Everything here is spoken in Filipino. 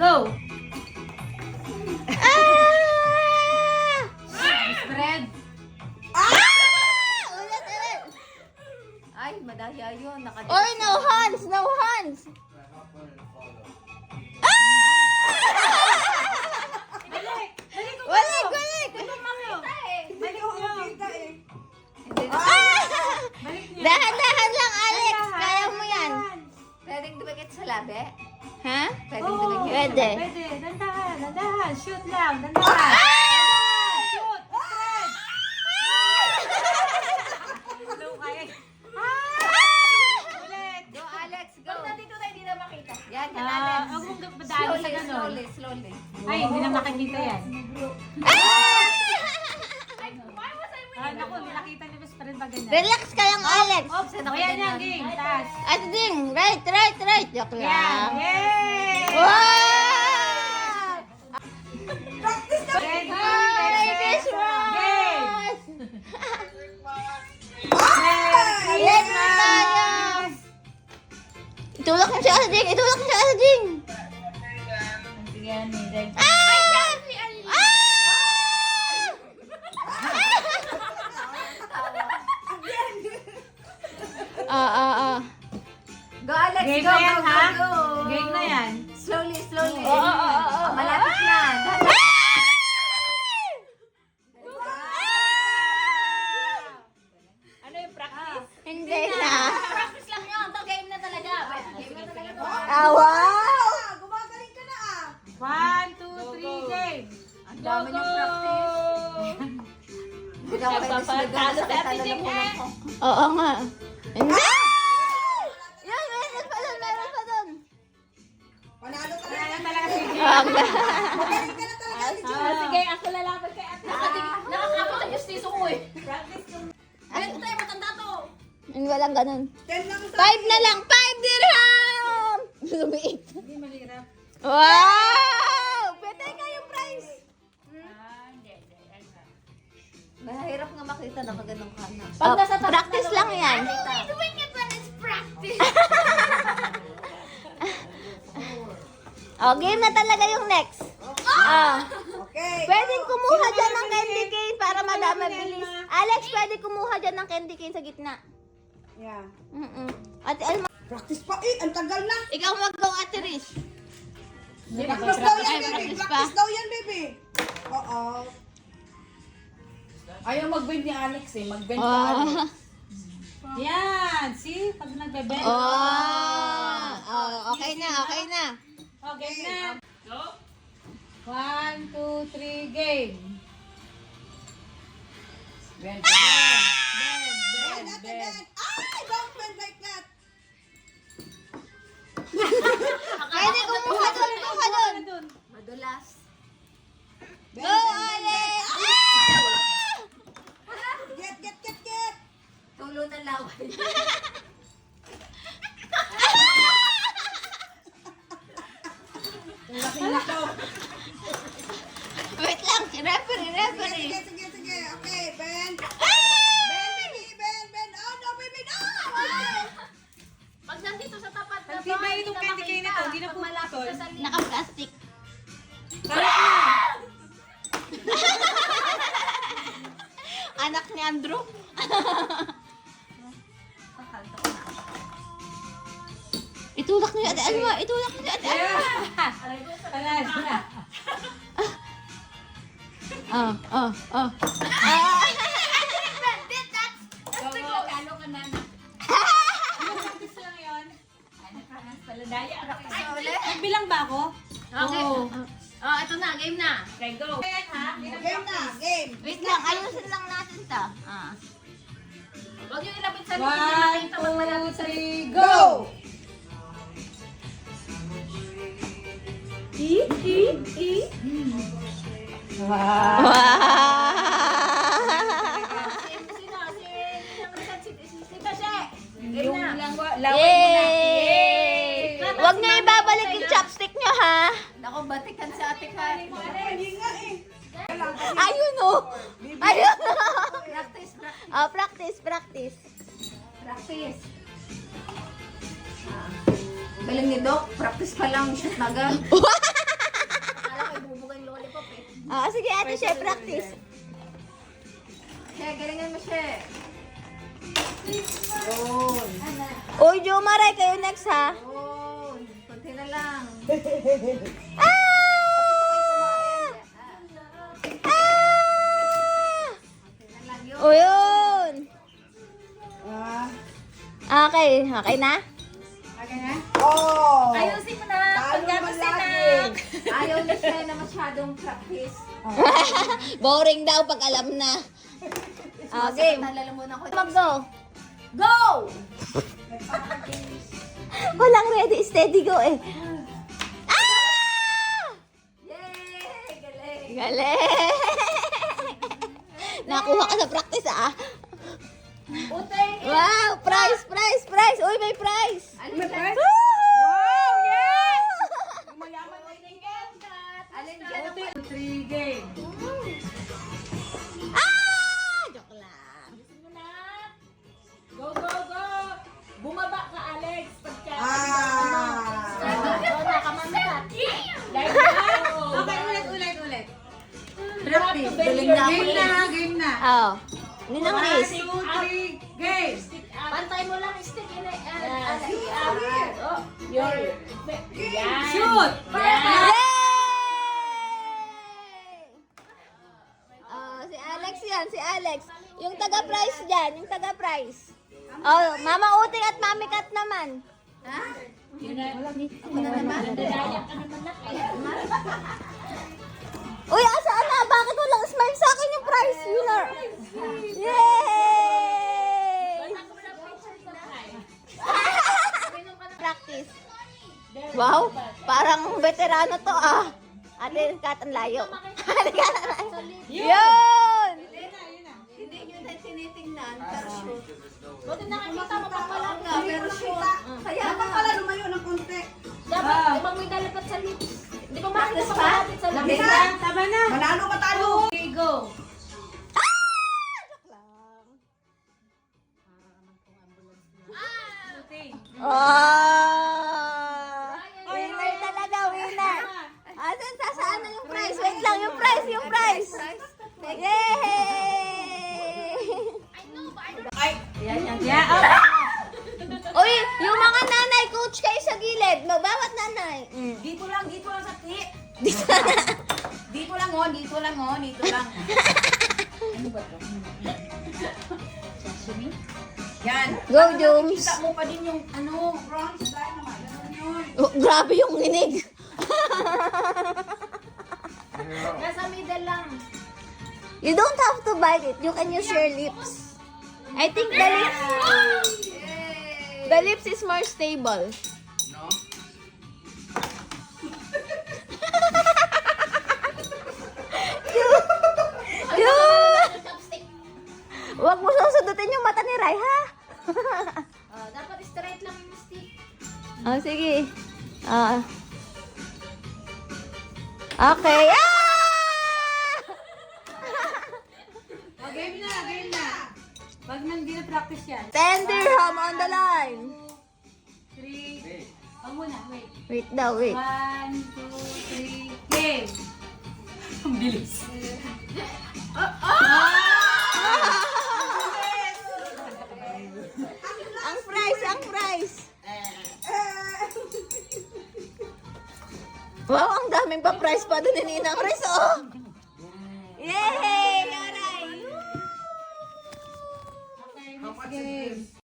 Go! Spread. Ulit, ulit. Ay, madaya yun. Oy, no hands, no hands. Balik! Balik ko Balik, balik. Balik ko Hindi na. Balik niya. Dahan-dahan lang, Alex. Kaya mo yan. Pwedeng dumikit sa labi? Ha? Pwedeng Oo, dumikit. Pwede. Pwede. Dandahan, dandahan. Shoot lang, dandahan. Dandahan. Shoot. Spread. Hello, kaya. Ulit. Go, Alex, go. Pag nandito tayo, hindi na makita. Yan, yan, Alex. Huwag mong padaan sa Slowly, ganun. slowly, slowly. Ay, hindi na makikita yan. Ay, paano mo sa'yo mo Ah, naku, hindi nakita ni Miss Paren pa ganyan. Relax ka lang, Alex. Oops, Saan ako ayan ganyan? yan, game. Taas. At ding, right, right, right. Joke Yan. lang. Yay! Wow! Ready? Merry Game. Christmas! Merry Let's tayo! Itulak mo siya, Ading! Itulak mo siya, Ading! Sige, Nideg. Ah. Go, Alex, Game go, na yan, go, ha? go, go. Game na yan. Slowly, slowly. Oo. Malapit na. Ano yung practice? Hindi na. Practice lang yun. Ito, game na talaga. Game na talaga to. Wow! Gumagaling ka na ah. 1, 2, 3, game. Ang dami niyong practice. Hindi na ako pwede siligaw sa katalapunan ko. Oo nga. Hindi! Yan, meron pa doon, meron pa doon. Panalo ka Wala na. na talaga si game. Magaling ka na talaga si Jun. Sige, ako lalaban kay ate. Nakakapit ang justiso ko eh. Ano tayo, matanda to. Hindi, walang ganun. 10 lang sa 5 na lang, 5 dirham! Lumiit. Hindi malirap. Wow! Pwede ka yung prize. Mahirap nga makita na kaganong ka na. Oh, practice lang yan. Doing it when it's practice. Oh, game na talaga yung next. Ah. Okay. Pwedeng kumuha dyan ng candy cane para madami bilis. Alex, pwede kumuha dyan ng candy cane sa gitna. Yeah. Ate Alma, Practice pa eh. Ang tagal na. ikaw mag-go, Ate Riz. Practice daw yan, Ay, baby. practice pa. Practice daw yan, baby. Oo. Ayaw mag-bend ni Alex eh. Mag-bend Oh. Yan. See? Pag nagbe-bend. Okay na, okay na. Okay na. 1, 2, 3, game. Bend. Bend, ate, bend. Ay, don't bend like that. Pwede kumuha doon, kumuha doon. Madulas. Go, Alex! Get. Tulo ng laway. Wait lang, referee. Sige. Okay, bend. Bend, baby. Bend. Oh, no, baby, no. Pag nandito sa tapat na Pag di ba itong candy cane na to, hindi na Pag malapit puputol. ka sa linya. Naka-plastic. Kalat na. Anak ni Andrew. Itulak niyo, Ate Alma. Itulak niyo, Ate Alma. Kalat na. Oh. That's the Tagalog ka na. Practice lang yun. Paladaya. Nagbilang ba ako? Okay. Oh, ito na. Game na. Okay, go. Game na, game. Wait lang, ayusin lang natin ta. Huwag yung ilapit sa likod na 1, makita pag malapit 2, sa likod. 3, go! Si Tashe. Game na. Yay! Huwag niyo ibabalik yung chopstick niyo, ha? Naku, batikan sa ate Kari. Hindi nga eh. Ayun, oh! Ayun! Practice. Practice. Practice. Galing ni Doc. Practice pa lang. Shoot na agad. Sige, ate siya, practice. Siya, galingan mo siya. Uy, Jumaray, kayo next ha. Yun. Kunti na lang. Ah! Kunti na lang yun. O yun. Ah, Okay, okay na? oh! Ayusin mo na. Talo naman Pagkatapos lagi. Ayaw ni siya na masyadong practice. Boring daw pag alam na. Game. Nalalamunan ko. Mag-go. Go! Walang ready, steady, go eh. Yay! Galing! Galing! Nakuha ka sa practice ah. Uteng! Wow! Prize, prize, prize! Uy, may prize! Alin dyan? Wow! Yes! Mayaman na yung Alin dyan ang 3 game. Ah! Joke lang. Go, go, go. Bumaba ka, Alex. Pagka, Ah! go na ka, mamikat. Like Okay, ulit. Practice. Galing na ako Game eh. na, game na. Oh. Ninang 1, Liz. 2, 3, game. Pantay mo lang, stick in it. Sige, Oh, your... Yan. Shoot! Yan. Yay! Si Alex yan, si Alex. Yung taga-prize dyan, yung taga-prize. Oh, Mama Uting at Mami Kat naman. Ako na naman. Dadaya ka naman na. Uy, asaan na? Bakit walang smile sa akin yung prize winner? Yay! Practice. Wow, parang veterano to ah. Ate, Kat, ang layo. Ate, Kat, ang layo. Yun! Hindi nyo na tinitingnan, pero shoot. Buti nakikita mo pag wala ka. Pero shoot. Kaya Dapat nga. pala lumayo ng konti. Dapat, di ba may dalapat sa lips? Di ba makita Practice pa pa? malapit sa lips? Lamig na. Tama na. Manalo matalo. Okay, go. Oh! Winner talaga, winner. Asan, saan na yung prize? Wait lang, yung prize, yung prize. Yay! Yeah, okay. Uy, yung mga nanay, coach kayo sa gilid. Bawat nanay. Dito lang sa tip. Dito. Dito lang oh, dito lang. Yan. Go, Jones. Kita mo pa din yung ano. Bronze dahil naman. Ganun yun. Oh, grabe yung nginig. Nasa middle lang. You don't have to bite it. You can use your lips. I think the lips is more stable. Chopstick. Huwag mo susundutin yung mata ni Rai, ha? Dapat straight lang yung stick. Oh, sige. Okay. Ah! Oh, game na, game na. Pag hindi na practice yan. 10 dirham on the line. 3. Wag muna, wait. Wait daw, wait. 1, 2, 3, game. Ang bilis. Ang prize, ang prize. Wow, ang daming pa-prize pa doon ni Ninang Riz, oh. Yay! Aray! Okay, next game.